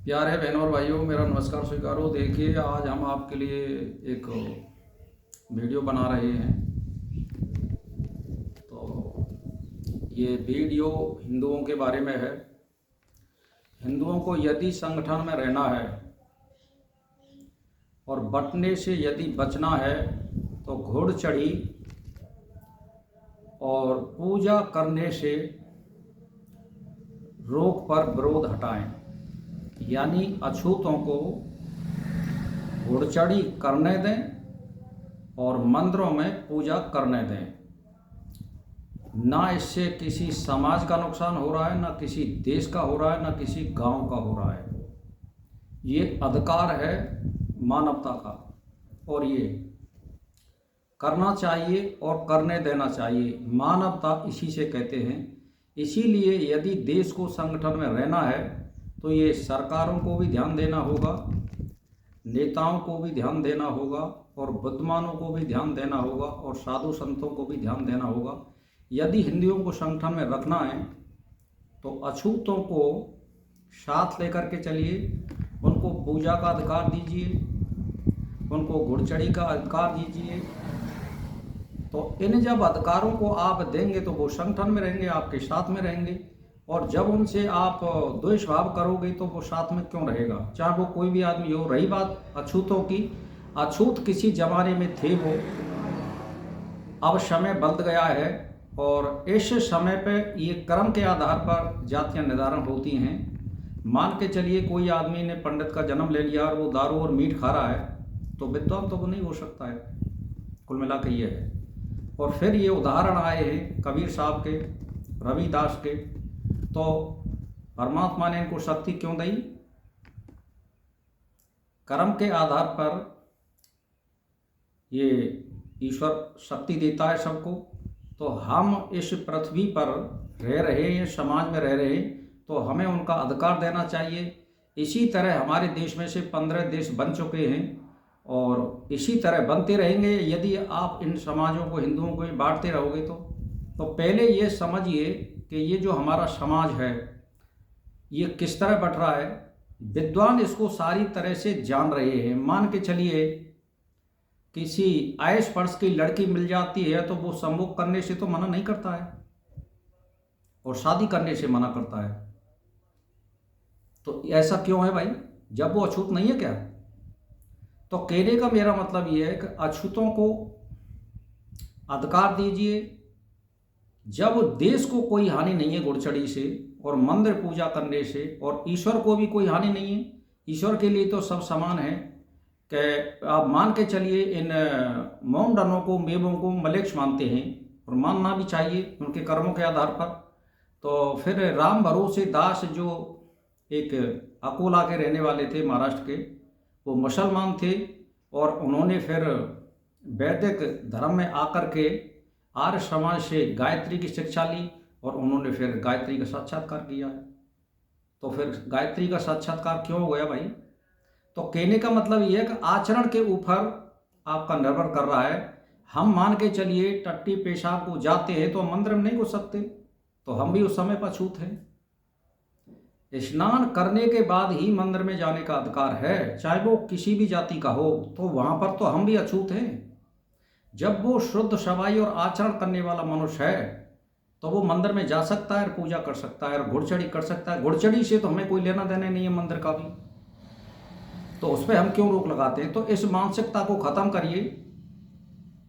प्यारे बहनों और भाइयों, मेरा नमस्कार स्वीकारो। देखिए, आज हम आपके लिए एक वीडियो बना रहे हैं। तो ये वीडियो हिंदुओं के बारे में है। हिंदुओं को यदि संगठन में रहना है और बंटने से यदि बचना है तो घोड़ चढ़ी और पूजा करने से रोक पर विरोध हटाएं, यानी अछूतों को घोड़चढ़ी करने दें और मंदिरों में पूजा करने दें। ना इससे किसी समाज का नुकसान हो रहा है, ना किसी देश का हो रहा है, ना किसी गांव का हो रहा है। ये अधिकार है मानवता का और ये करना चाहिए और करने देना चाहिए। मानवता इसी से कहते हैं। इसीलिए यदि देश को संगठन में रहना है तो ये सरकारों को भी ध्यान देना होगा, नेताओं को भी ध्यान देना होगा और बुद्धिमानों को भी ध्यान देना होगा और साधु संतों को भी ध्यान देना होगा। यदि हिंदुओं को संगठन में रखना है तो अछूतों को साथ लेकर के चलिए, उनको पूजा का अधिकार दीजिए, उनको घुड़चढ़ी का अधिकार दीजिए। तो इन जब अधिकारों को आप देंगे तो वो संगठन में रहेंगे, आपके साथ में रहेंगे। और जब उनसे आप द्वेष भाव करोगे तो वो साथ में क्यों रहेगा, चाहे वो कोई भी आदमी हो। रही बात अछूतों की, अछूत किसी जमाने में थे वो, अब समय बदल गया है और इस समय पे ये कर्म के आधार पर जातियां निर्धारण होती हैं। मान के चलिए कोई आदमी ने पंडित का जन्म ले लिया और वो दारू और मीट खा रहा है तो विद्वान तो वो नहीं हो सकता है। कुल मिला के ये है। और फिर ये उदाहरण आए हैं कबीर साहब के, रविदास के। तो परमात्मा ने इनको शक्ति क्यों दी? कर्म के आधार पर ये ईश्वर शक्ति देता है सबको। तो हम इस पृथ्वी पर रह रहे हैं, समाज में रह रहे हैं, तो हमें उनका अधिकार देना चाहिए। इसी तरह हमारे देश में से 15 देश बन चुके हैं और इसी तरह बनते रहेंगे यदि आप इन समाजों को, हिंदुओं को बांटते रहोगे तो पहले ये समझिए कि ये जो हमारा समाज है ये किस तरह बट रहा है। विद्वान इसको सारी तरह से जान रहे हैं। मान के चलिए किसी आयस पर्स की लड़की मिल जाती है तो वो संभोग करने से तो मना नहीं करता है और शादी करने से मना करता है। तो ऐसा क्यों है भाई, जब वो अछूत नहीं है क्या? तो कहने का मेरा मतलब ये है कि अछूतों को अधिकार दीजिए। जब देश को कोई हानि नहीं है घुड़चढ़ी से और मंदिर पूजा करने से, और ईश्वर को भी कोई हानि नहीं है, ईश्वर के लिए तो सब समान है। कि आप मान के चलिए इन मोमडनों को, मेवों को मलेक्ष मानते हैं और मानना भी चाहिए उनके कर्मों के आधार पर। तो फिर राम भरोसे दास जो एक अकोला के रहने वाले थे महाराष्ट्र के, वो मुसलमान थे और उन्होंने फिर वैदिक धर्म में आकर के आर्य समाज से गायत्री की शिक्षा ली और उन्होंने फिर गायत्री का साक्षात्कार किया है। तो फिर गायत्री का साक्षात्कार क्यों हो गया भाई? तो कहने का मतलब ये है कि आचरण के ऊपर आपका निर्भर कर रहा है। हम मान के चलिए टट्टी पेशाब को जाते हैं तो मंदिर में नहीं घुस सकते, तो हम भी उस समय पर अछूत हैं। स्नान करने के बाद ही मंदिर में जाने का अधिकार है, चाहे वो किसी भी जाति का हो। तो वहां पर तो हम भी अछूत हैं। जब वो शुद्ध सवाई और आचरण करने वाला मनुष्य है तो वो मंदिर में जा सकता है, पूजा कर सकता है और घुड़चढ़ी कर सकता है। घुड़चढ़ी से तो हमें कोई लेना देना नहीं है मंदिर का भी, तो उस पर हम क्यों रोक लगाते हैं? तो इस मानसिकता को खत्म करिए।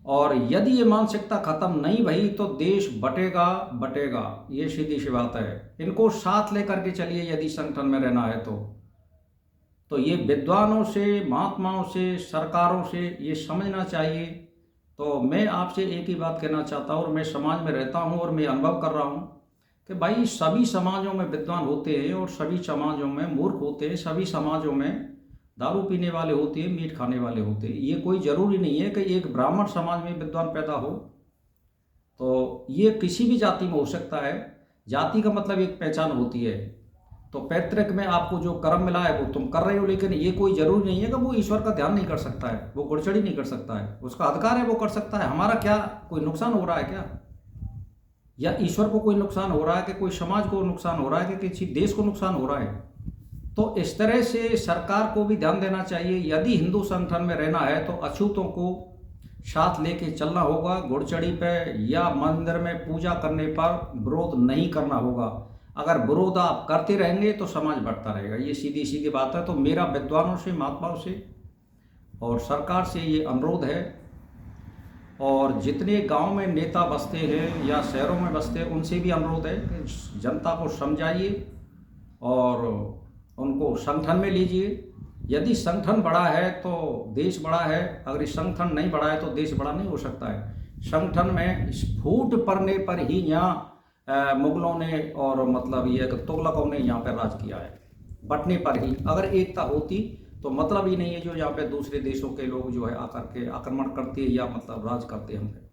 और यदि ये मानसिकता खत्म नहीं भई तो देश बटेगा बटेगा, ये सीधी सी बात है। इनको साथ लेकर के चलिए यदि संगठन में रहना है तो ये विद्वानों से, महात्माओं से, सरकारों से ये समझना चाहिए। तो मैं आपसे एक ही बात कहना चाहता हूँ, और मैं समाज में रहता हूँ और मैं अनुभव कर रहा हूँ कि भाई सभी समाजों में विद्वान होते हैं और सभी समाजों में मूर्ख होते हैं, सभी समाजों में दारू पीने वाले होते हैं, मीट खाने वाले होते हैं। ये कोई ज़रूरी नहीं है कि एक ब्राह्मण समाज में विद्वान पैदा हो। तो ये किसी भी जाति में हो सकता है। जाति का मतलब एक पहचान होती है। तो पैतृक में आपको जो कर्म मिला है वो तुम कर रहे हो, लेकिन ये कोई ज़रूरी नहीं है कि वो ईश्वर का ध्यान नहीं कर सकता है, वो घुड़चढ़ी नहीं कर सकता है। उसका अधिकार है, वो कर सकता है। हमारा क्या कोई नुकसान हो रहा है क्या? या ईश्वर को कोई नुकसान हो रहा है कि कोई समाज को नुकसान हो रहा है कि किसी देश को नुकसान हो रहा है? तो इस तरह से सरकार को भी ध्यान देना चाहिए। यदि हिंदू संगठन में रहना है तो अछूतों को साथ लेके चलना होगा। घुड़चड़ी पे या मंदिर में पूजा करने पर विरोध नहीं करना होगा। अगर विरोध आप करते रहेंगे तो समाज बढ़ता रहेगा। ये सीधी सीधी बात है। तो मेरा विद्वानों से, महात्माओं से और सरकार से ये अनुरोध है, और जितने गांव में नेता बसते हैं या शहरों में बसते हैं उनसे भी अनुरोध है कि जनता को समझाइए और उनको संगठन में लीजिए। यदि संगठन बड़ा है तो देश बड़ा है, अगर इस संगठन नहीं बड़ा है तो देश बड़ा नहीं हो सकता है। संगठन में स्फूट पड़ने पर ही यहाँ मुगलों ने और मतलब ये तुगलकों ने यहाँ पर राज किया है, बंटने पर ही। अगर एकता होती तो मतलब ही नहीं है जो यहाँ पे दूसरे देशों के लोग जो है आकर के आक्रमण करते या मतलब राज करते हम पे।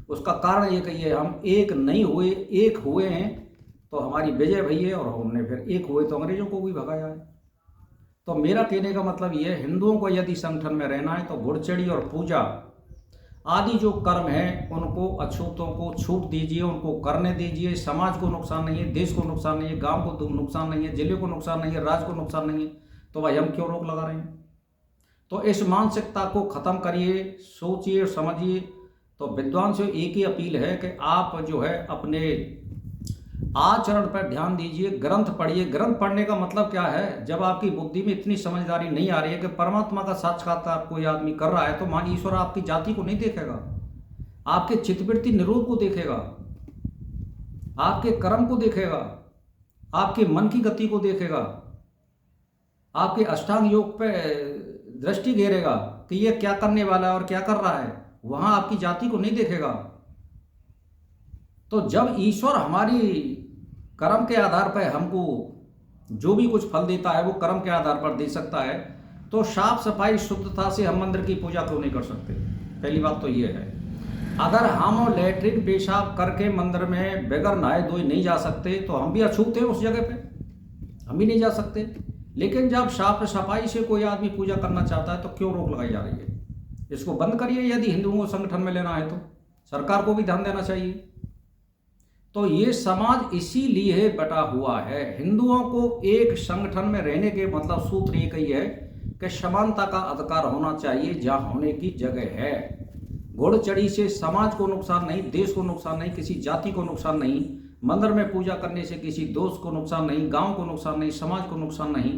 उसका कारण ये कहिए, हम एक नहीं हुए, एक हुए हैं तो हमारी विजय भई है, और हमने फिर एक हुए तो अंग्रेजों को भी भगाया है। तो मेरा कहने का मतलब ये है, हिंदुओं को यदि संगठन में रहना है तो घुड़चड़ी और पूजा आदि जो कर्म है उनको अछूतों को छूट दीजिए, उनको करने दीजिए। समाज को नुकसान नहीं है, देश को नुकसान नहीं है, गांव को नुकसान नहीं है, जिले को नुकसान नहीं है, राज्य को नुकसान नहीं है, तो भाई हम क्यों रोक लगा रहे हैं। तो इस मानसिकता को खत्म करिए, सोचिए और समझिए। तो विद्वान से एक ही अपील है कि आप जो है अपने आचरण पर ध्यान दीजिए, ग्रंथ पढ़िए। ग्रंथ पढ़ने का मतलब क्या है, जब आपकी बुद्धि में इतनी समझदारी नहीं आ रही है कि परमात्मा का साक्षात्कार कोई आदमी कर रहा है, तो मान ईश्वर आपकी जाति को नहीं देखेगा, आपके चित्तवृत्ति निरोध को देखेगा, आपके कर्म को देखेगा, आपके मन की गति को देखेगा, आपके अष्टांग योग पे दृष्टि घेरेगा कि ये क्या करने वाला है और क्या कर रहा है। वहां आपकी जाति को नहीं देखेगा। तो जब ईश्वर हमारी कर्म के आधार पर हमको जो भी कुछ फल देता है वो कर्म के आधार पर दे सकता है, तो साफ सफाई शुद्धता से हम मंदिर की पूजा क्यों नहीं कर सकते। पहली बात तो ये है। अगर हम लैट्रिन पेशाब करके मंदिर में बगैर नहाए धोए नहीं जा सकते तो हम भी अछूत हैं उस जगह पे, हम भी नहीं जा सकते। लेकिन जब साफ सफाई से कोई आदमी पूजा करना चाहता है तो क्यों रोक लगाई जा रही है। इसको बंद करिए। यदि हिंदुओं को संगठन में लेना है तो सरकार को भी ध्यान देना चाहिए। तो ये समाज इसीलिए बटा हुआ है। हिंदुओं को एक संगठन में रहने के मतलब सूत्र एक ही है कि समानता का अधिकार होना चाहिए जहां होने की जगह है। घुड़चढ़ी से समाज को नुकसान नहीं, देश को नुकसान नहीं, किसी जाति को नुकसान नहीं, मंदिर में पूजा करने से किसी दोस्त को नुकसान नहीं, गांव को नुकसान नहीं, समाज को नुकसान नहीं,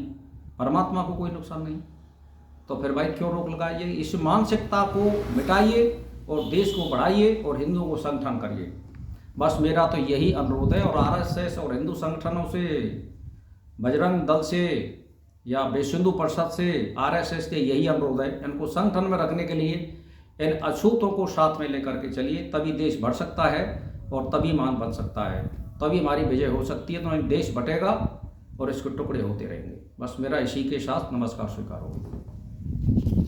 परमात्मा को कोई नुकसान नहीं। तो फिर भाई क्यों रोक लगाइए। इस मानसिकता को मिटाइए और देश को बढ़ाइए और हिंदुओं को संगठन करिए। बस मेरा तो यही अनुरोध है। और आरएसएस और हिंदू संगठनों से, बजरंग दल से या विश्व हिंदू परिषद से, आरएसएस के यही अनुरोध है, इनको संगठन में रखने के लिए इन अछूतों को साथ में लेकर के चलिए। तभी देश बढ़ सकता है और तभी मान बन सकता है, तभी हमारी विजय हो सकती है। तो देश बटेगा और इसके टुकड़े होते रहेंगे। बस मेरा इसी के साथ नमस्कार स्वीकार होगा।